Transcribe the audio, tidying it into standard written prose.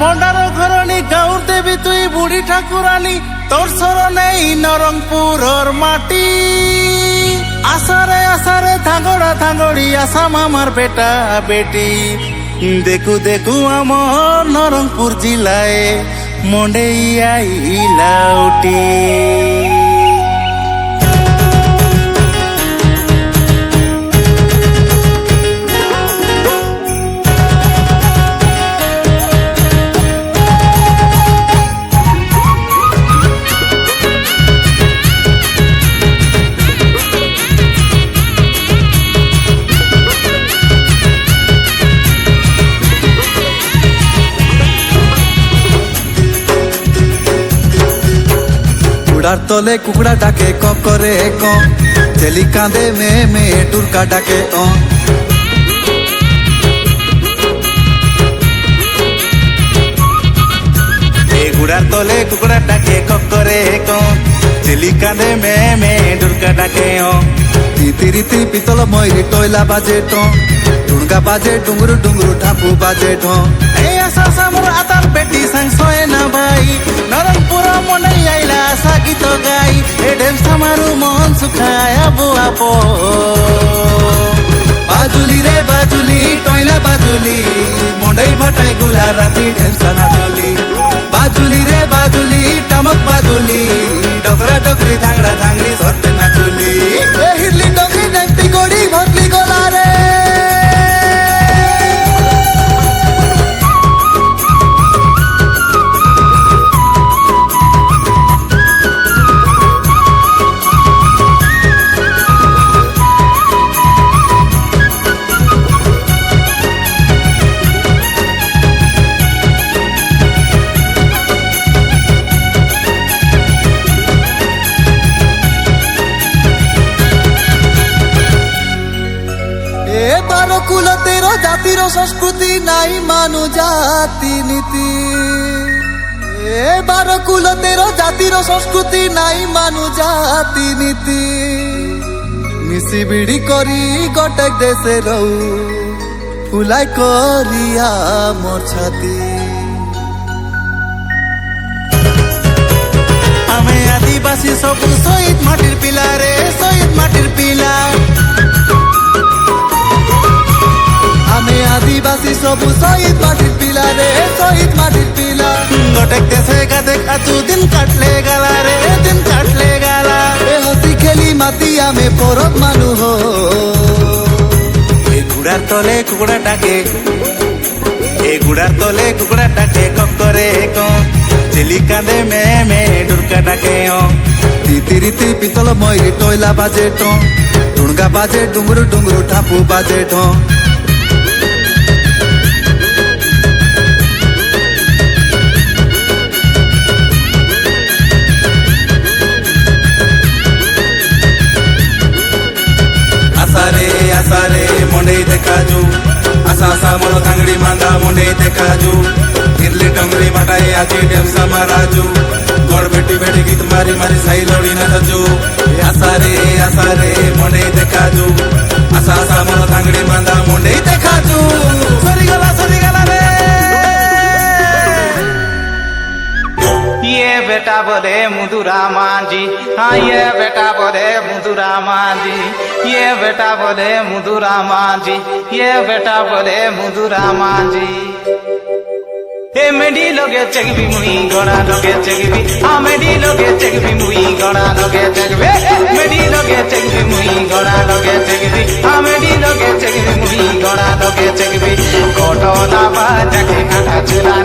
ভণ্ডার ঘরণী গাঁওর দেবী তুই বুড়ি ঠাকুরানী তোর শরণেই নরংপুরর মাটি আসারে আসারে থাঙ্গড়া থাঙ্গড়ি আসাম আমার বেটা বেটি দেখু দেখু আমার নরংপুর জিলায় মন্ডেই আইলা উটি কুকুড়ার তলে কুকুড়া ডাকে ক করে ক চেলি কাঁদে মে মে টুরকা ডাকে গুড়ার তলে কুকুড়া ডাকে ক করে ক চেলি কাঁদে মে মে টুরকা ডাকে তিরিতি পিতল ময়ূরী টয়লা বাজে টুনকা বাজে ডুঙ্গুরু ডুঙ্গুরু ঠাপু বাজে এই আশা সামর আতার পেটি সংশয় না ভাই নরংপুর মনে আইলা আশা গীত গাই এ ঢেমস আমারু মন সুখায় আবু আপো বাজুলি রে বাজুলি টয়লা বাজুলি মন্ডাই ভাটাই গুলা রাতি ঢেমসা নাচলি বাজুলি রে বাজুলি টামক বাজুলি ডকরা ডকরি ধাংড়া ধাংড়ি ধরতে নাচুলি হিরলি ডকরি ডেকটি গড়ি ভরলি গলা রে কুল তেরো জাতির সংস্কৃতি নাই মানু জাতি নীতি এবার কুল তেরো জাতির সংস্কৃতি নাই মানু জাতি নীতি মিশি বিড়ি করি গটেক দেশে রৌ ফুলাই করিয়া মোর ছাতি আমি আদিবাসী সব শহীদ মাটির পিলা রে শহীদ মাটির পিলা আমি আদিবাসী সবু শহীদ মাটির পিলা রে শহীদ মাটির পিলা গটেক দেশে গাদে কাচু দিন কাটলে গালা রে দিন কাটলে গালা এ হসি খেলি মাতি আমি পরব মানু হো এই গুড়ার তলে কুকুড়া ডাকে এই গুড়ার তলে কুকুড়া ডাকে কক করে কম চেলি কাঁদে মে মে ডুরকা ডাকে তিরিতি পিতল ময়ূরী টয়লা বাজে টুনকা বাজে ডুঙ্গুরু ডুঙ্গুরু ঠাপু বাজে আসারে মন্ডেই দেখাজু আশা আশা মন থাংড়ি মান্দা মন্ডেই দেখাজু হিরলি টংরি ভাটাই আজি ঢেমসা মারাজু গড় বেটি বেটি গীত মারি মারি সাই লড়ি নাচজু আসারে মন্ডেই দেখাজু আশা আশা মন থাংড়ি মান্দা মন্ডেই দেখাজু সরিগলা রে ये बेटा बोले मुदुरा मांझी हाँ ये बेटा बोले मुदुरा मांझी ये बेटा बोले मुदुरा मांझी ये बेटा बोले मुदुरा मांझी ए मेडी लोगे चगबी मुई गड़ा लोगे चगबी हाँ मेडी लोगे चगबी मुई गड़ा लोगे चगबे मेडी लोगे चगबी मुई गड़ा लोगे चगबी हाँ मेडी लोगे चगबी मुई गड़ा लोगे चगबी घटना बाजा के काटा चुरा